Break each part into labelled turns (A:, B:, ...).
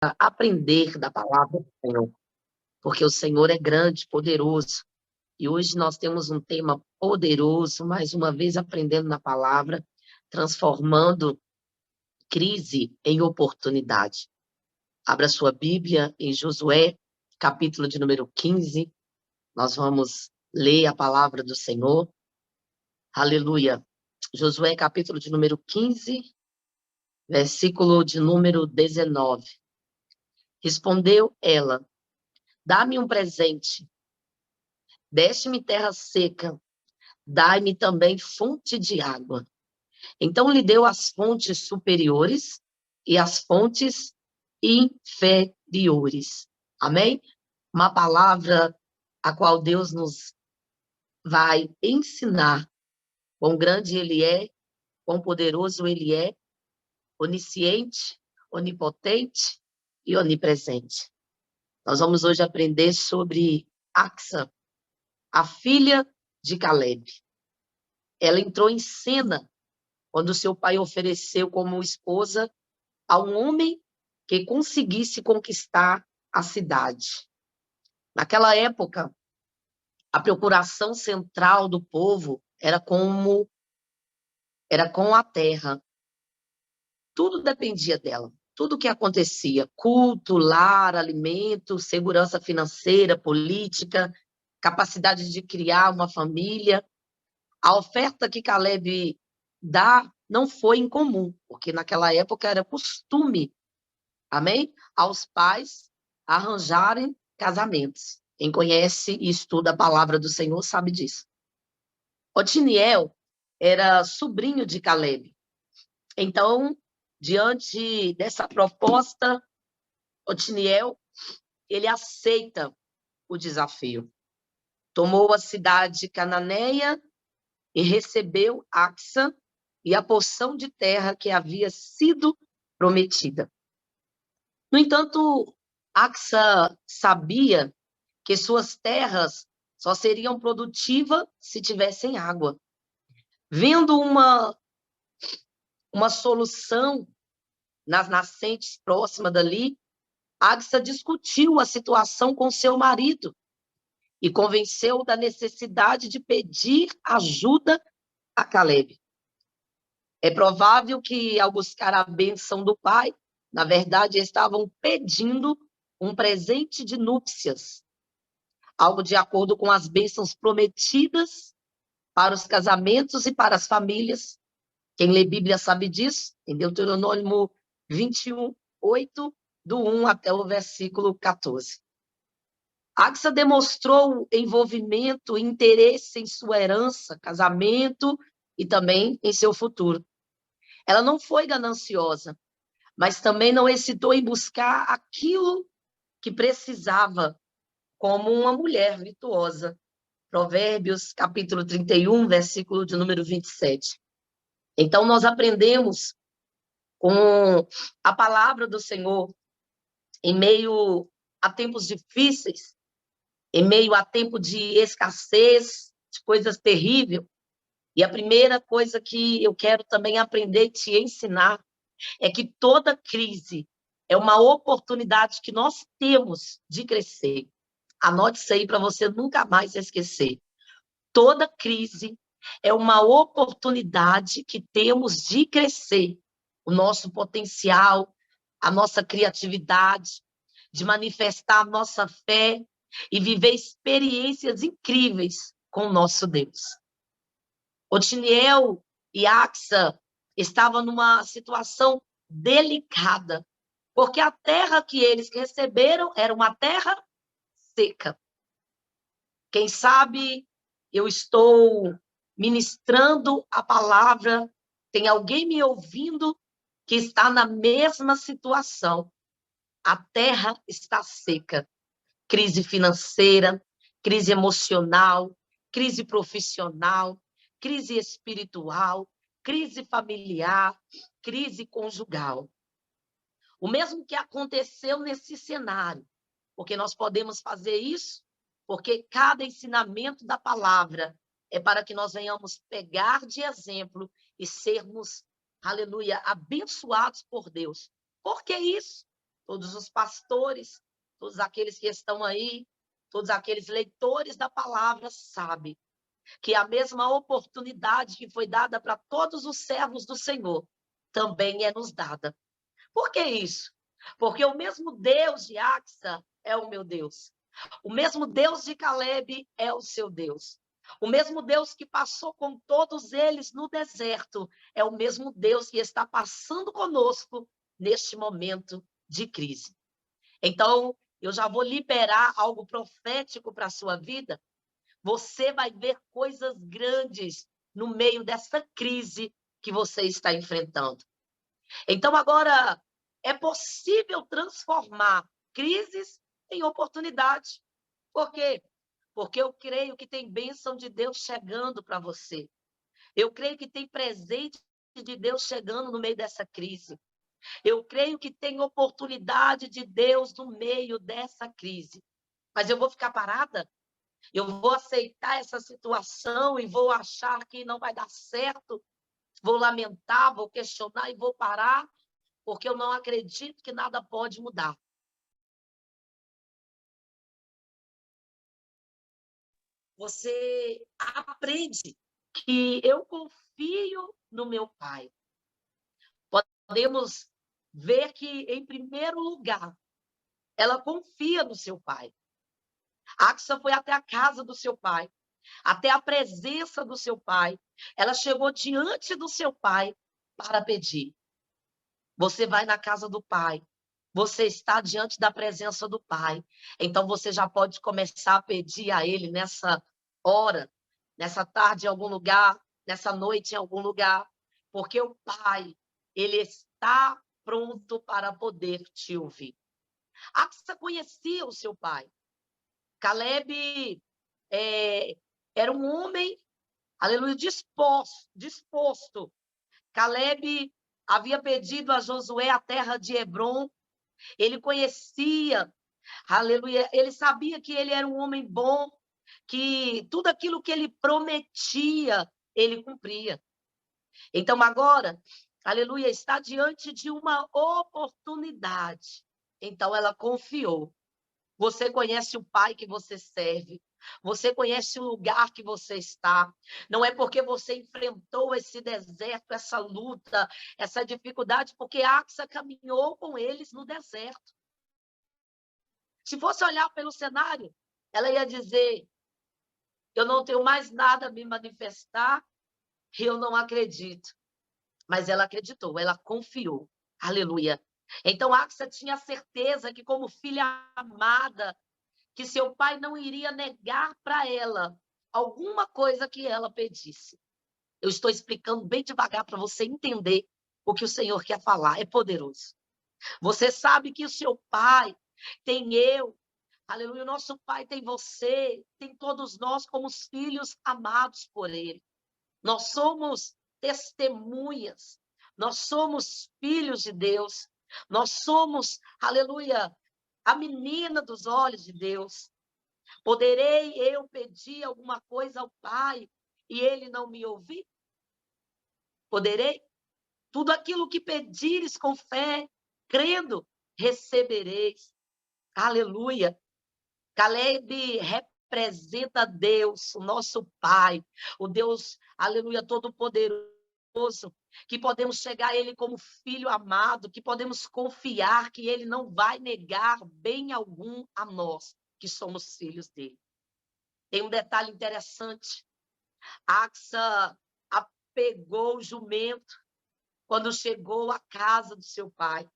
A: aprender da palavra do Senhor, porque o Senhor é grande, poderoso. E hoje nós temos um tema poderoso, mais uma vez aprendendo na palavra, transformando crise em oportunidade. Abra sua Bíblia em Josué, capítulo de número 15. Nós vamos ler a palavra do Senhor. Aleluia. Josué, capítulo de número 15, versículo de número 19. Respondeu ela: dá-me um presente. Deste-me terra seca, dai-me também fonte de água. Então lhe deu as fontes superiores e as fontes inferiores. Amém? Uma palavra a qual Deus nos vai ensinar quão grande Ele é, quão poderoso Ele é, onisciente, onipotente e onipresente. Nós vamos hoje aprender sobre Axa, a filha de Caleb. Ela entrou em cena quando seu pai ofereceu como esposa a um homem que conseguisse conquistar a cidade. Naquela época, a procuração central do povo era com a terra. Tudo dependia dela. Tudo que acontecia, culto, lar, alimento, segurança financeira, política, capacidade de criar uma família. A oferta que Caleb dá não foi incomum, porque naquela época era costume, amém? Aos pais arranjarem casamentos. Quem conhece e estuda a palavra do Senhor sabe disso. Otiniel era sobrinho de Caleb. Então, diante dessa proposta, Otiniel, ele aceita o desafio. Tomou a cidade cananeia e recebeu Axa e a porção de terra que havia sido prometida. No entanto, Axa sabia que suas terras só seriam produtivas se tivessem água. Vendo uma solução nas nascentes próximas dali, Axa discutiu a situação com seu marido e convenceu da necessidade de pedir ajuda a Caleb. É provável que, ao buscar a bênção do pai, na verdade, estavam pedindo um presente de núpcias, algo de acordo com as bênçãos prometidas para os casamentos e para as famílias. Quem lê Bíblia sabe disso, em Deuteronômio 21, 8, do 1 até o versículo 14. Axa demonstrou envolvimento e interesse em sua herança, casamento e também em seu futuro. Ela não foi gananciosa, mas também não hesitou em buscar aquilo que precisava, como uma mulher virtuosa. Provérbios, capítulo 31, versículo de número 27. Então, nós aprendemos com a palavra do Senhor, em meio a tempos difíceis, em meio a tempo de escassez, de coisas terríveis. E a primeira coisa que eu quero também aprender e te ensinar é que toda crise é uma oportunidade que nós temos de crescer. Anote isso aí para você nunca mais esquecer. Toda crise é uma oportunidade que temos de crescer. O nosso potencial, a nossa criatividade, de manifestar a nossa fé e viver experiências incríveis com o nosso Deus. Otiniel e Axa estavam numa situação delicada, porque a terra que eles receberam era uma terra seca. Quem sabe eu estou ministrando a palavra, tem alguém me ouvindo que está na mesma situação. A terra está seca. Crise financeira, crise emocional, crise profissional, crise espiritual, crise familiar, crise conjugal. O mesmo que aconteceu nesse cenário, porque nós podemos fazer isso, porque cada ensinamento da palavra é para que nós venhamos pegar de exemplo e sermos, aleluia, abençoados por Deus. Por que isso? todos os pastores, todos aqueles que estão aí, todos aqueles leitores da palavra sabem que a mesma oportunidade que foi dada para todos os servos do Senhor também é nos dada. Por que isso? Porque o mesmo Deus de Axa é o meu Deus. O mesmo Deus de Caleb é o seu Deus. O mesmo Deus que passou com todos eles no deserto é o mesmo Deus que está passando conosco neste momento de crise. Então, eu já vou liberar algo profético para a sua vida. Você vai ver coisas grandes no meio dessa crise que você está enfrentando. Então, agora, é possível transformar crises em oportunidade. Por quê? Porque eu creio que tem bênção de Deus chegando para você. Eu creio que tem presente de Deus chegando no meio dessa crise. Eu creio que tem oportunidade de Deus no meio dessa crise. Mas eu vou ficar parada? Eu vou aceitar essa situação e vou achar que não vai dar certo? Vou lamentar, vou questionar e vou parar? Porque eu não acredito que nada pode mudar. Você aprende que eu confio no meu Pai. Podemos ver que, em primeiro lugar, ela confia no seu pai. Axa foi até a casa do seu pai, até a presença do seu pai. Ela chegou diante do seu pai para pedir. Você vai na casa do pai, você está diante da presença do pai. Então você já pode começar a pedir a ele nessa hora, nessa tarde em algum lugar, nessa noite em algum lugar, porque o pai, ele está pronto para poder te ouvir. Axa conhecia o seu pai. Caleb era um homem, aleluia, disposto. Caleb havia pedido a Josué a terra de Hebrom. Ele conhecia, aleluia, ele sabia que ele era um homem bom, que tudo aquilo que ele prometia, ele cumpria. Então agora, aleluia, está diante de uma oportunidade. Então ela confiou. Você conhece o pai que você serve. Você conhece o lugar que você está. Não é porque você enfrentou esse deserto, essa luta, essa dificuldade, porque Axa caminhou com eles no deserto. Se fosse olhar pelo cenário, ela ia dizer: eu não tenho mais nada a me manifestar, e eu não acredito. Mas ela acreditou, ela confiou. Aleluia. Então Axa tinha certeza que, como filha amada, que seu pai não iria negar para ela alguma coisa que ela pedisse. Eu estou explicando bem devagar para você entender o que o Senhor quer falar. É poderoso. Você sabe que o seu pai tem eu, aleluia, o nosso pai tem você, tem todos nós como os filhos amados por ele. Nós somos testemunhas, nós somos filhos de Deus, nós somos, aleluia, a menina dos olhos de Deus. Poderei eu pedir alguma coisa ao Pai e ele não me ouvir? Poderei? Tudo aquilo que pedires com fé, crendo, recebereis. Aleluia. Caleb representa Deus, o nosso Pai, o Deus, aleluia, todo-poderoso, que podemos chegar a Ele como filho amado, que podemos confiar que Ele não vai negar bem algum a nós, que somos filhos dele. Tem um detalhe interessante. Axa apegou o jumento quando chegou à casa do seu pai.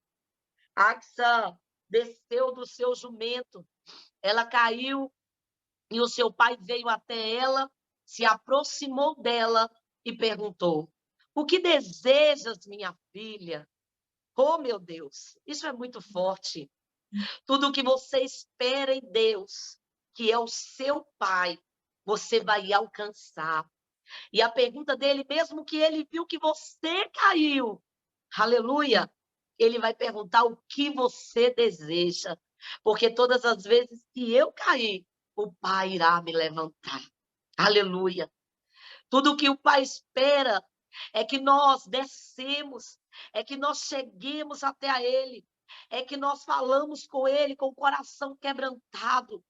A: Axa desceu do seu jumento. Ela caiu e o seu pai veio até ela, se aproximou dela e perguntou: o que desejas, minha filha? Oh, meu Deus, isso é muito forte. Tudo o que você espera em Deus, que é o seu pai, você vai alcançar. E a pergunta dele, mesmo que ele viu que você caiu, aleluia, ele vai perguntar o que você deseja. Porque todas as vezes que eu cair, o Pai irá me levantar. Aleluia. Tudo que o Pai espera é que nós descemos, é que nós cheguemos até a Ele. é que nós falamos com ele com o coração quebrantado.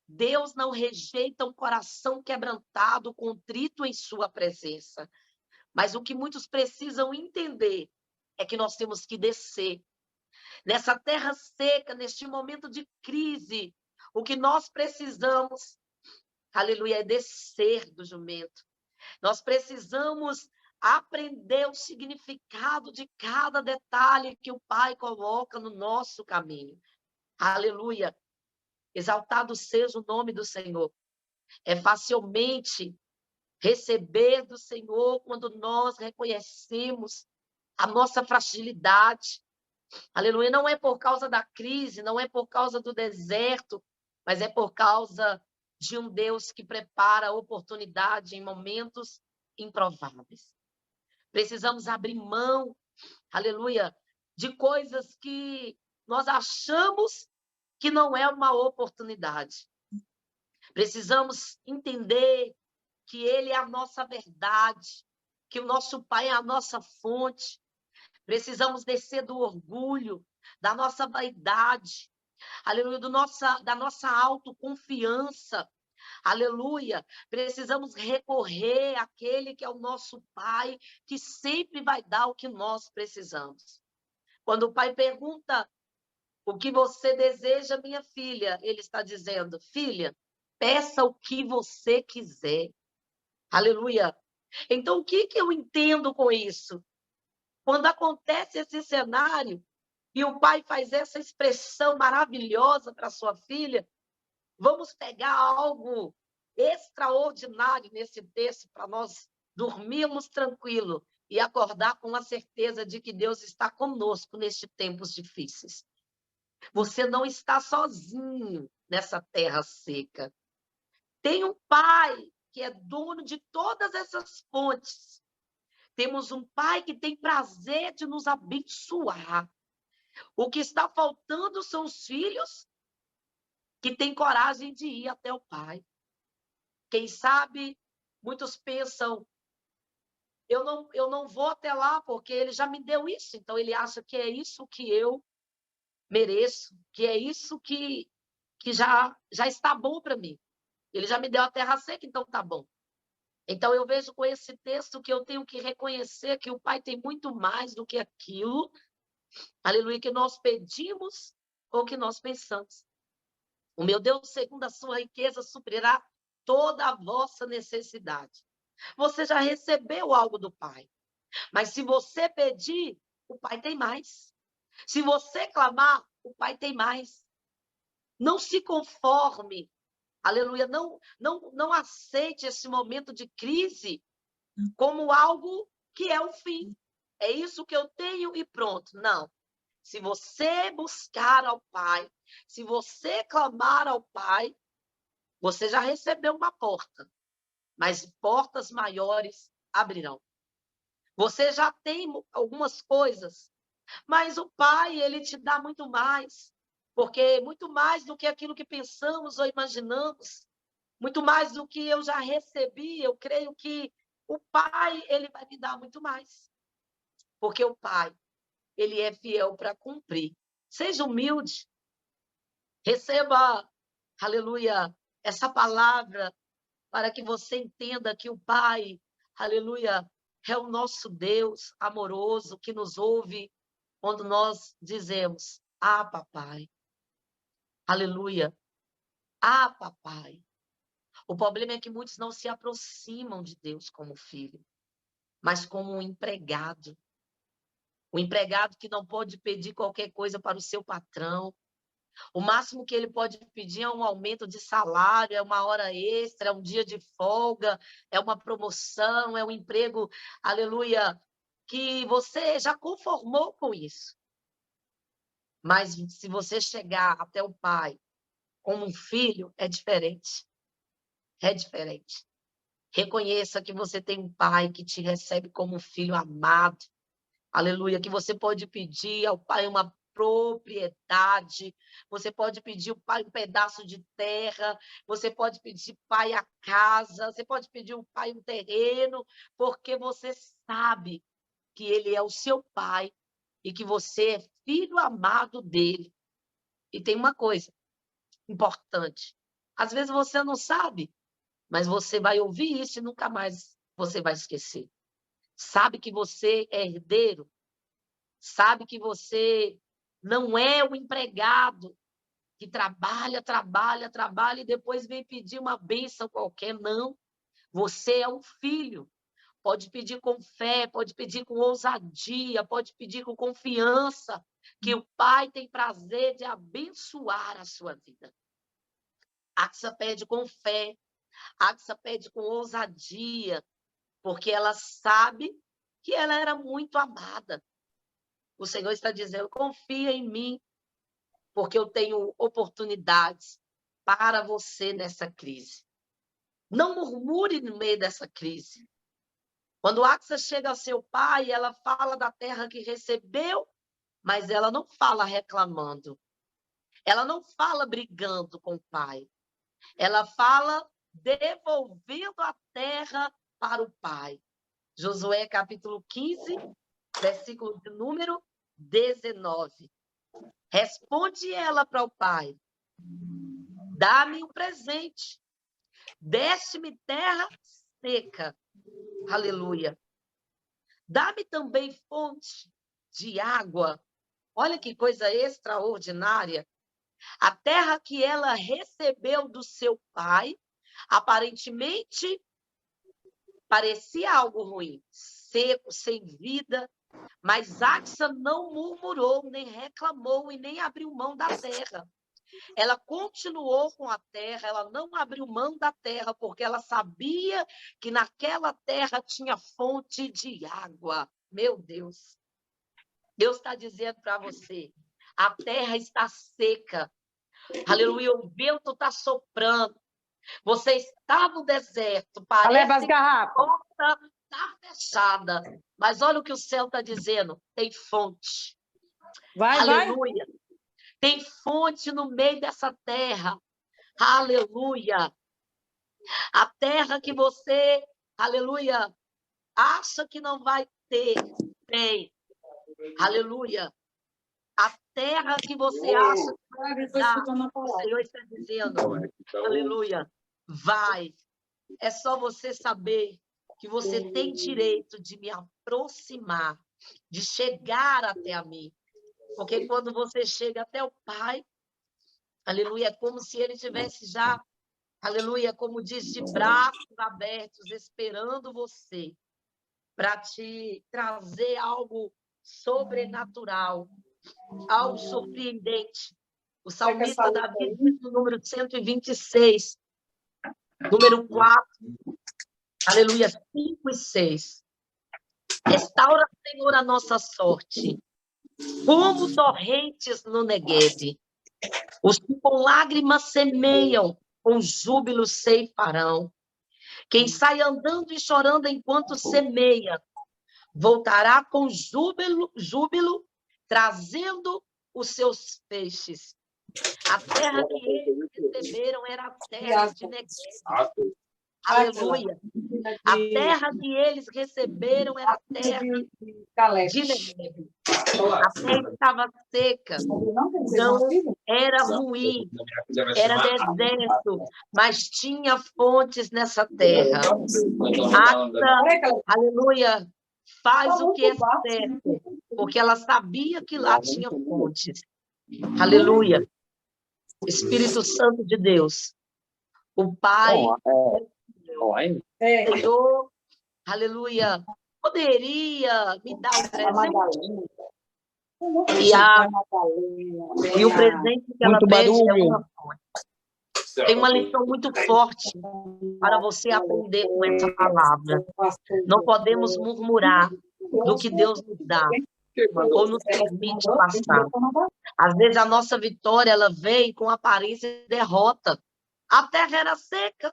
A: Deus não rejeita um coração quebrantado, contrito em sua presença. Mas o que muitos precisam entender é que nós temos que descer. Nessa terra seca, neste momento de crise, o que nós precisamos, aleluia, é descer do jumento. Nós precisamos aprender o significado de cada detalhe que o Pai coloca no nosso caminho. Aleluia. Exaltado seja o nome do Senhor. É facilmente receber do Senhor quando nós reconhecemos a nossa fragilidade. Aleluia. Não é por causa da crise, não é por causa do deserto, mas é por causa de um Deus que prepara oportunidade em momentos improváveis. Precisamos abrir mão, aleluia, de coisas que nós achamos que não é uma oportunidade. Precisamos entender que Ele é a nossa verdade, que o nosso Pai é a nossa fonte. Precisamos descer do orgulho, da nossa vaidade, aleluia, da nossa autoconfiança, aleluia. Precisamos recorrer àquele que é o nosso Pai, que sempre vai dar o que nós precisamos. Quando o Pai pergunta o que você deseja, minha filha, ele está dizendo, filha, peça o que você quiser. Aleluia. Então, o que eu entendo com isso? Quando acontece esse cenário e o pai faz essa expressão maravilhosa para sua filha, vamos pegar algo extraordinário nesse texto para nós dormirmos tranquilo e acordar com a certeza de que Deus está conosco nestes tempos difíceis. Você não está sozinho nessa terra seca. Tem um pai que é dono de todas essas fontes. Temos um pai que tem prazer de nos abençoar. O que está faltando são os filhos que têm coragem de ir até o pai. Quem sabe, muitos pensam, eu não vou até lá porque ele já me deu isso, então ele acha que é isso que eu mereço, que é isso que já está bom para mim. Ele já me deu a terra seca, então tá bom. Então eu vejo com esse texto que eu tenho que reconhecer que o Pai tem muito mais do que aquilo, aleluia, que nós pedimos ou que nós pensamos. O meu Deus, segundo a sua riqueza, suprirá toda a vossa necessidade. Você já recebeu algo do Pai, mas se você pedir, o Pai tem mais. Se você clamar, o Pai tem mais. Não se conforme, aleluia, não aceite esse momento de crise como algo que é o fim. É isso que eu tenho e pronto. Não. Se você buscar ao Pai, se você clamar ao Pai, você já recebeu uma porta, mas portas maiores abrirão. Você já tem algumas coisas, mas o Pai, ele te dá muito mais, porque muito mais do que aquilo que pensamos ou imaginamos, muito mais do que eu já recebi, eu creio que o Pai, ele vai me dar muito mais. Porque o Pai, ele é fiel para cumprir. Seja humilde, receba, aleluia, essa palavra para que você entenda que o Pai, aleluia, é o nosso Deus amoroso que nos ouve quando nós dizemos: "Ah, papai". Aleluia. "Ah, papai". O problema é que muitos não se aproximam de Deus como filho, mas como um empregado. O empregado que não pode pedir qualquer coisa para o seu patrão. O máximo que ele pode pedir é um aumento de salário, é uma hora extra, é um dia de folga, é uma promoção, é um emprego, aleluia, que você já conformou com isso. Mas se você chegar até o pai como um filho, é diferente. É diferente. Reconheça que você tem um pai que te recebe como um filho amado. Aleluia, que você pode pedir ao pai uma propriedade, você pode pedir ao pai um pedaço de terra, você pode pedir ao pai a casa, você pode pedir ao pai um terreno, porque você sabe que ele é o seu pai e que você é filho amado dele. E tem uma coisa importante. Às vezes você não sabe, mas você vai ouvir isso e nunca mais você vai esquecer. Sabe que você é herdeiro, sabe que você não é o empregado que trabalha e depois vem pedir uma bênção qualquer. Não, você é um filho. Pode pedir com fé, pode pedir com ousadia, pode pedir com confiança, que o Pai tem prazer de abençoar a sua vida. Axa pede com fé, Axa pede com ousadia, porque ela sabe que ela era muito amada. O Senhor está dizendo, confia em mim, porque eu tenho oportunidades para você nessa crise. Não murmure no meio dessa crise. Quando Axa chega ao seu pai, ela fala da terra que recebeu, mas ela não fala reclamando. Ela não fala brigando com o pai. Ela fala devolvendo a terra para o pai. Josué capítulo 15, versículo de número 19. Responde ela para o pai: dá-me um presente, deste-me terra seca. Aleluia. Dá-me também fonte de água. Olha que coisa extraordinária. A terra que ela recebeu do seu pai, aparentemente parecia algo ruim, seco, sem vida, mas Axa não murmurou, nem reclamou e nem abriu mão da terra. Ela continuou com a terra, ela não abriu mão da terra, porque ela sabia que naquela terra tinha fonte de água. Meu Deus. Deus está dizendo para você, a terra está seca. Aleluia, o vento está soprando. Você está no deserto, parece que a porta está fechada. Mas olha o que o céu está dizendo, tem fonte. Aleluia. Vai. Tem fonte no meio dessa terra. Aleluia. A terra que você, aleluia, acha que não vai ter, tem. Aleluia. A terra que você acha que vai dar, o Senhor está dizendo, aleluia, vai. É só você saber que você tem direito de me aproximar, de chegar até a mim. Porque quando você chega até o Pai, aleluia, é como se ele tivesse já, aleluia, como diz, de braços abertos, esperando você, para te trazer algo sobrenatural, algo surpreendente. O salmista Davi diz no número 126, número 4, aleluia, 5 e 6. Restaura, Senhor, a nossa sorte, como torrentes no Neguebe. Os que com lágrimas semeiam, com júbilo ceifarão. Quem sai andando e chorando enquanto semeia, voltará com júbilo, trazendo os seus feixes. A terra que eles receberam era a terra de Neguebe. Aleluia. A terra que eles receberam era a terra de Neguebe. A terra estava seca, não era ruim, era deserto, mas tinha fontes nessa terra. Axa, aleluia, faz o que é certo, porque ela sabia que lá tinha fontes. Aleluia. Espírito Santo de Deus, o Pai, Senhor, aleluia, poderia me dar um presente? E o presente que ela pede é uma fonte. Tem uma lição muito forte para você aprender com essa palavra. Não podemos murmurar do que Deus nos dá ou nos permite passar. Às vezes a nossa vitória ela vem com aparência de derrota. A terra era seca.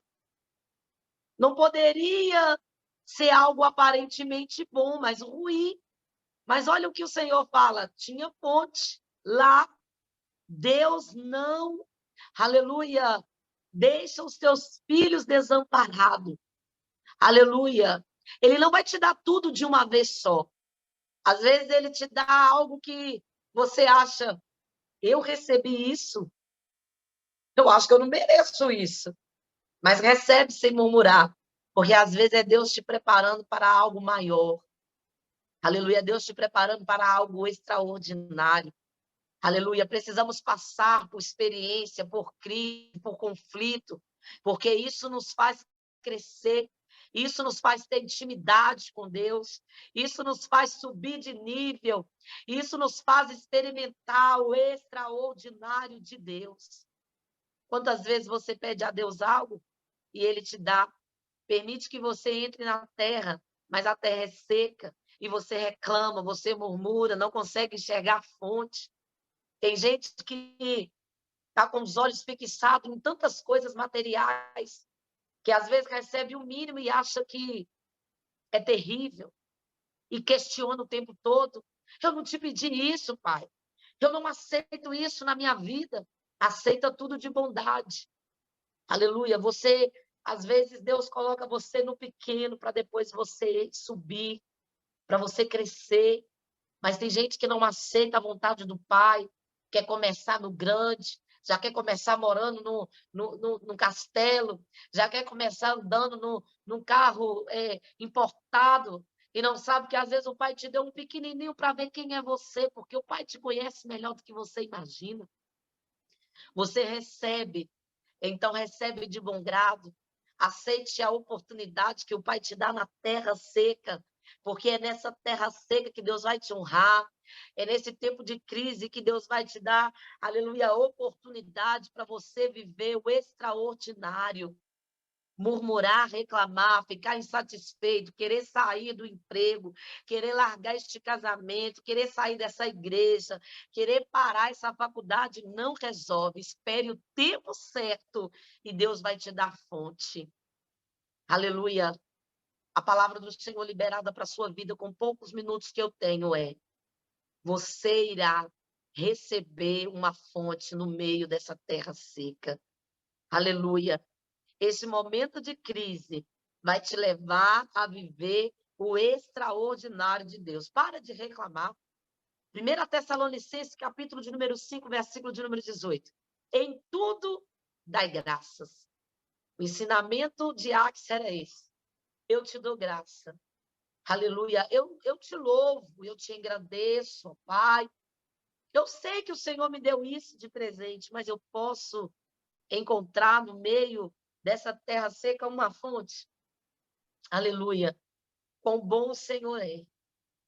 A: Não poderia ser algo aparentemente bom, mas ruim. Mas olha o que o Senhor fala, tinha fonte lá. Deus não, aleluia, deixa os teus filhos desamparados. Aleluia. Ele não vai te dar tudo de uma vez só. Às vezes ele te dá algo que você acha, eu recebi isso, eu acho que eu não mereço isso. Mas recebe sem murmurar, porque às vezes é Deus te preparando para algo maior. Aleluia, Deus te preparando para algo extraordinário. Aleluia, precisamos passar por experiência, por crise, por conflito, porque isso nos faz crescer, isso nos faz ter intimidade com Deus, isso nos faz subir de nível, isso nos faz experimentar o extraordinário de Deus. Quantas vezes você pede a Deus algo e Ele te dá? Permite que você entre na terra, mas a terra é seca, e você reclama, você murmura, não consegue enxergar a fonte. Tem gente que está com os olhos fixados em tantas coisas materiais, que às vezes recebe o mínimo e acha que é terrível, e questiona o tempo todo. Eu não te pedi isso, pai. Eu não aceito isso na minha vida. Aceita tudo de bondade. Aleluia. Você, às vezes, Deus coloca você no pequeno para depois você subir, para você crescer. Mas tem gente que não aceita a vontade do Pai, quer começar no grande, já quer começar morando no castelo, já quer começar andando num carro importado, e não sabe que às vezes o Pai te deu um pequenininho para ver quem é você, porque o Pai te conhece melhor do que você imagina. Você recebe, então recebe de bom grado. Aceite a oportunidade que o Pai te dá na terra seca, porque é nessa terra seca que Deus vai te honrar. É nesse tempo de crise que Deus vai te dar, aleluia, a oportunidade para você viver o extraordinário. Murmurar, reclamar, ficar insatisfeito, querer sair do emprego, querer largar este casamento, querer sair dessa igreja, querer parar essa faculdade, não resolve. Espere o tempo certo e Deus vai te dar fonte. Aleluia. A palavra do Senhor liberada para a sua vida com poucos minutos que eu tenho é: você irá receber uma fonte no meio dessa terra seca. Aleluia. Esse momento de crise vai te levar a viver o extraordinário de Deus. Para de reclamar. 1 Tessalonicenses, capítulo de número 5, versículo de número 18. Em tudo, dai graças. O ensinamento de Axe era esse. Eu te dou graça. Aleluia. Eu te louvo, eu te engrandeço, Pai. Eu sei que o Senhor me deu isso de presente, mas eu posso encontrar no meio dessa terra seca uma fonte. Aleluia. Quão bom o Senhor é.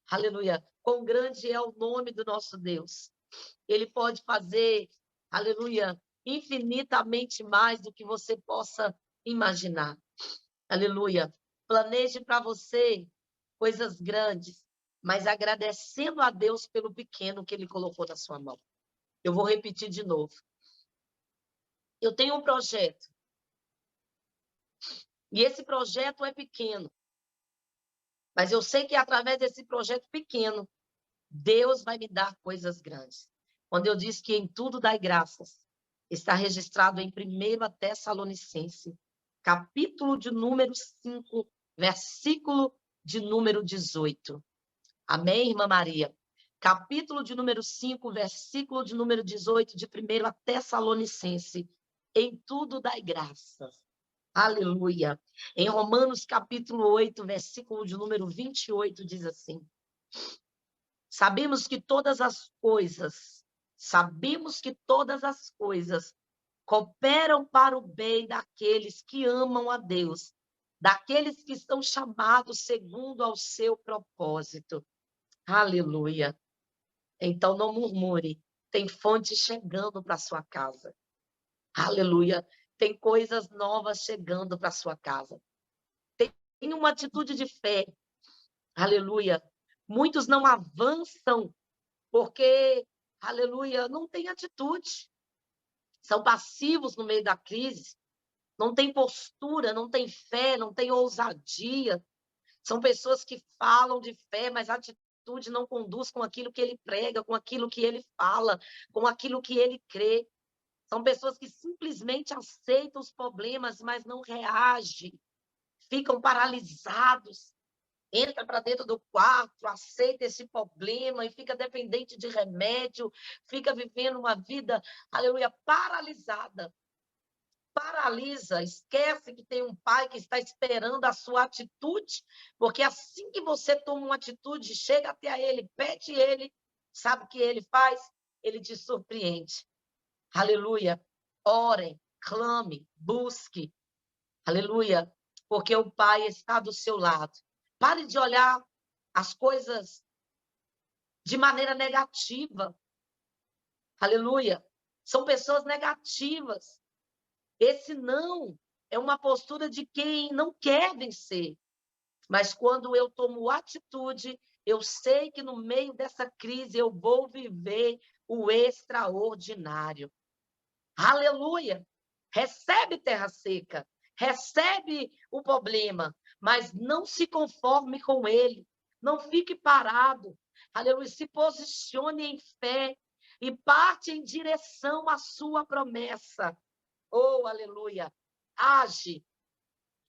A: Aleluia. Quão grande é o nome do nosso Deus. Ele pode fazer, aleluia, infinitamente mais do que você possa imaginar. Aleluia. Planeje para você coisas grandes, mas agradecendo a Deus pelo pequeno que Ele colocou na sua mão. Eu vou repetir de novo. Eu tenho um projeto. E esse projeto é pequeno. Mas eu sei que através desse projeto pequeno, Deus vai me dar coisas grandes. Quando eu disse que em tudo dai graças, está registrado em 1 Tessalonicenses, capítulo de número 5, versículo de número 18. Amém, irmã Maria? Capítulo de número 5, versículo de número 18 de 1 Tessalonicenses. Em tudo dai graças. Aleluia. Em Romanos, capítulo 8, versículo de número 28, diz assim: sabemos que todas as coisas cooperam para o bem daqueles que amam a Deus, daqueles que estão chamados segundo ao seu propósito. Aleluia. Então não murmure, tem fonte chegando para sua casa. Aleluia. Tem coisas novas chegando para sua casa. Tem uma atitude de fé. Aleluia. Muitos não avançam porque, aleluia, não tem atitude. São passivos no meio da crise. Não tem postura, não tem fé, não tem ousadia. São pessoas que falam de fé, mas a atitude não conduz com aquilo que ele prega, com aquilo que ele fala, com aquilo que ele crê. São pessoas que simplesmente aceitam os problemas, mas não reagem. Ficam paralisados. entra para dentro do quarto, aceita esse problema e fica dependente de remédio, fica vivendo uma vida, aleluia, paralisada. Paralisa, esquece que tem um pai que está esperando a sua atitude, porque assim que você toma uma atitude, chega até ele, pede ele, sabe o que ele faz? Ele te surpreende. Aleluia. Orem, clame, busque. Aleluia. Porque o pai está do seu lado. Pare de olhar as coisas de maneira negativa. Aleluia. São pessoas negativas. Esse não é uma postura de quem não quer vencer. Mas quando eu tomo atitude, eu sei que no meio dessa crise eu vou viver o extraordinário. Aleluia! Recebe terra seca, recebe o problema, mas não se conforme com ele. Não fique parado. Aleluia! Se posicione em fé e parte em direção à sua promessa. Oh, aleluia! Age,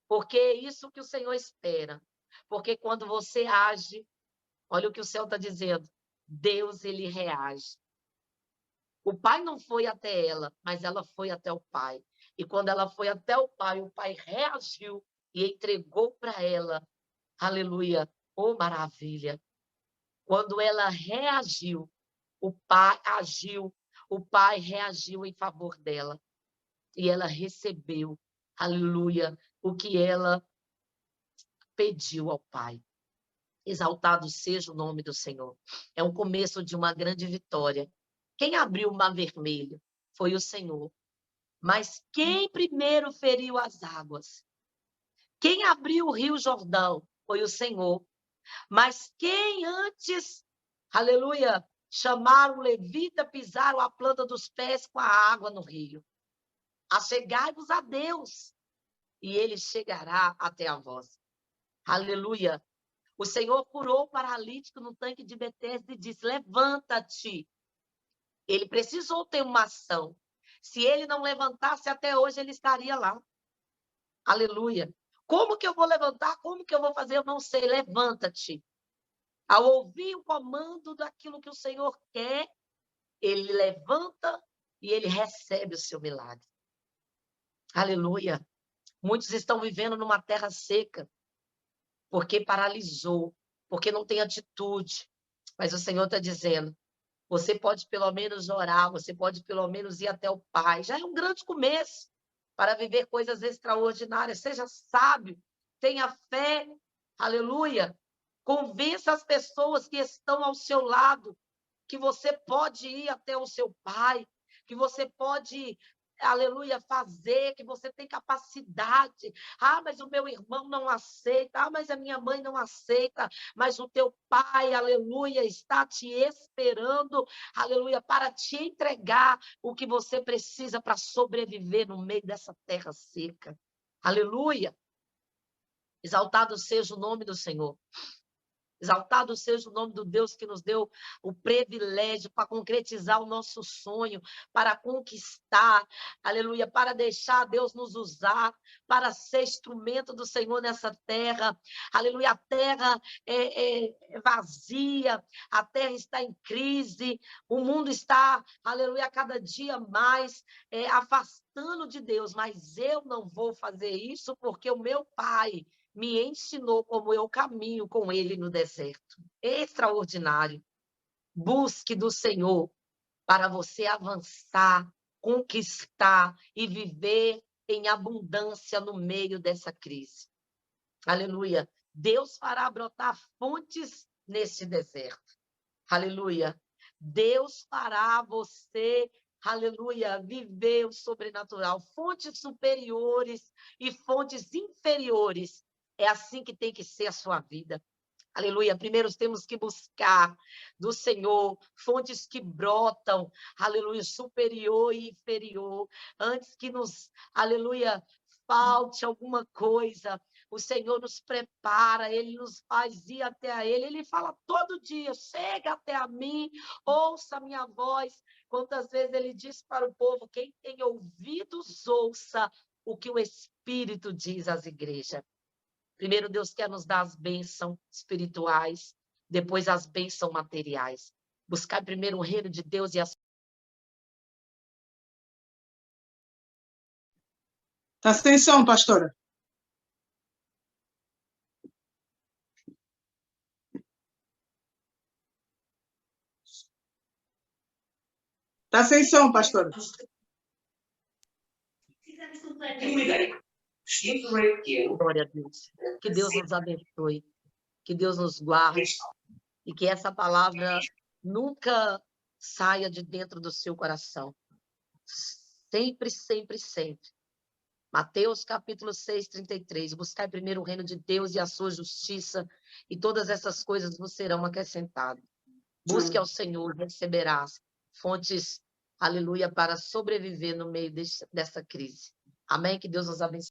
A: porque é isso que o Senhor espera. Porque quando você age, olha o que o céu está dizendo, Deus, ele reage. O pai não foi até ela, mas ela foi até o pai. E quando ela foi até o pai reagiu e entregou para ela. Aleluia! Oh, maravilha! Quando ela reagiu, o pai agiu, o pai reagiu em favor dela. E ela recebeu, aleluia, o que ela pediu ao Pai. Exaltado seja o nome do Senhor. É o começo de uma grande vitória. Quem abriu o mar vermelho foi o Senhor. Mas quem primeiro feriu as águas? Quem abriu o rio Jordão foi o Senhor. Mas quem antes, aleluia, chamaram o levita, pisaram a planta dos pés com a água no rio? Achegai-vos a Deus, e ele chegará até a vós. Aleluia. O Senhor curou o paralítico no tanque de Betesda e disse, levanta-te. Ele precisou ter uma ação. Se ele não levantasse até hoje, ele estaria lá. Aleluia. Como que eu vou levantar? Como que eu vou fazer? Eu não sei. Levanta-te. Ao ouvir o comando daquilo que o Senhor quer, ele levanta e ele recebe o seu milagre. Aleluia. Muitos estão vivendo numa terra seca, porque paralisou, porque não tem atitude. Mas o Senhor está dizendo, você pode pelo menos orar, você pode pelo menos ir até o Pai. Já é um grande começo para viver coisas extraordinárias. Seja sábio, tenha fé, aleluia. Convença as pessoas que estão ao seu lado que você pode ir até o seu Pai, que você pode, aleluia, fazer, que você tem capacidade. Ah, mas o meu irmão não aceita. Ah, mas a minha mãe não aceita. Mas o teu Pai, aleluia, está te esperando, aleluia, para te entregar o que você precisa para sobreviver no meio dessa terra seca. Aleluia. Exaltado seja o nome do Senhor. Exaltado seja o nome do Deus que nos deu o privilégio para concretizar o nosso sonho, para conquistar, aleluia, para deixar Deus nos usar, para ser instrumento do Senhor nessa terra, aleluia. A terra é vazia, a terra está em crise, o mundo está, aleluia, cada dia mais afastando de Deus, mas eu não vou fazer isso porque o meu Pai me ensinou como eu caminho com ele no deserto. Extraordinário. Busque do Senhor para você avançar, conquistar e viver em abundância no meio dessa crise. Aleluia. Deus fará brotar fontes neste deserto. Aleluia. Deus fará você, aleluia, viver o sobrenatural. Fontes superiores e fontes inferiores. É assim que tem que ser a sua vida. Aleluia. Primeiro temos que buscar do Senhor fontes que brotam, aleluia, superior e inferior, antes que nos, aleluia, falte alguma coisa. O Senhor nos prepara, Ele nos faz ir até a Ele. Ele fala todo dia, chega até a mim, ouça a minha voz. Quantas vezes Ele diz para o povo, quem tem ouvidos, ouça o que o Espírito diz às igrejas. Primeiro, Deus quer nos dar as bênçãos espirituais, depois as bênçãos materiais. Buscar primeiro o reino de Deus e as...
B: Tá sem som, pastora. Tá sem som, pastora.
A: Glória a Deus. Que Deus nos abençoe, que Deus nos guarde e que essa palavra nunca saia de dentro do seu coração. Sempre, sempre, sempre. Mateus capítulo 6, 33. Buscar primeiro o reino de Deus e a sua justiça, e todas essas coisas vos serão acrescentadas. Busque ao Senhor, receberás fontes, aleluia, para sobreviver no meio dessa crise. Amém? Que Deus nos abençoe.